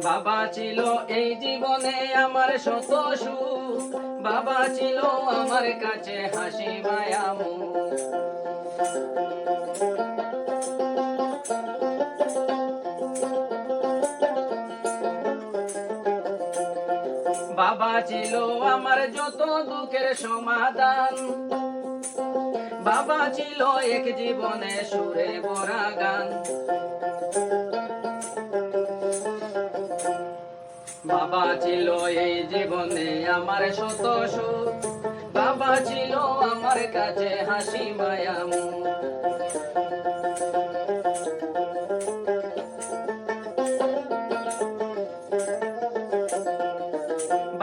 বাবা ছিল এই জীবনে আমার শত সুখ, বাবা ছিল আমার কাছে হাসি মায়া মুখ। বাবা ছিল আমার যত দুঃখের সমাধান, বাবা ছিল এক জীবনে সুরে ভরা গান। বাবা ছিল এই জীবনে আমার শত সুখ, বাবা ছিল আমার কাছে হাসি মায়া মুখ।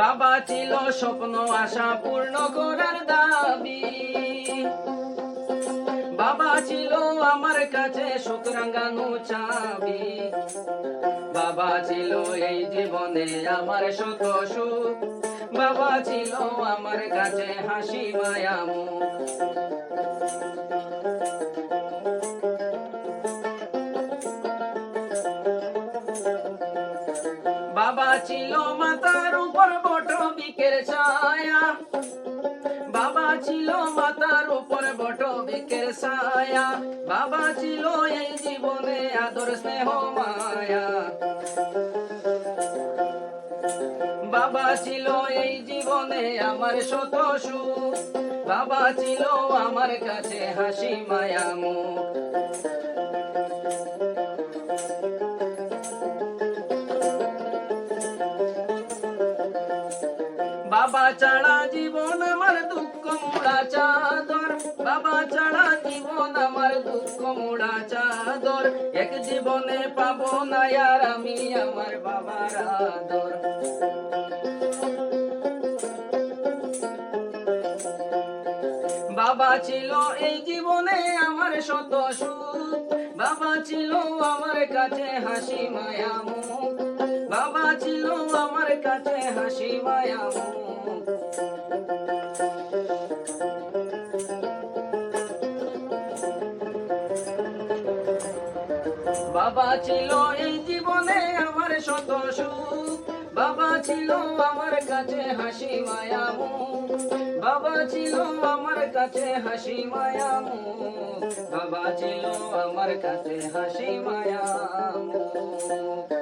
বাবা ছিল স্বপ্ন আশা পূর্ণ করার দাবি, বাবা ছিল আমার কাছে সুখ রাঙানো চাবি। বাবা ছিল এই জীবনে আমার শত সুখ, বাবা ছিল আমার কাছে হাসি মায়া মুখ। বাবা ছিল মাথার উপর বটবৃক্ষের ছায়া, বাবা ছিল মাথার উপর বটবৃক্ষের ছায়া। বাবা ছিল এই জীবনে আদর স্নেহ মায়া, বাবা ছিল এই জীবনে আমার শত সুখ, বাবা ছিল আমার কাছে হাসি মায়া মুখ। বাবা ছাড়া জীবন আমার দুঃখ মোড়া চাদর, বাবা ছাড়া জীবন আমার দুঃখ মোড়া চাদর। এক জীবনে পাবো না আর আমি আমার বাবার আদর। বাবা ছিল এই জীবনে আমার শত সুখ, বাবা ছিল আমার কাছে হাসি মায়া মুখ। বাবা ছিল আমার কাছে হাসি মায়া মুখ। বাবা ছিল এই জীবনে আমার শত সুখ, বাবা ছিল আমার কাছে হাসি মায়া মুখ। বাবা ছিল আমার কাছে হাসি মায়া মুখ, বাবা ছিল আমার কাছে হাসি মায়া মুখ।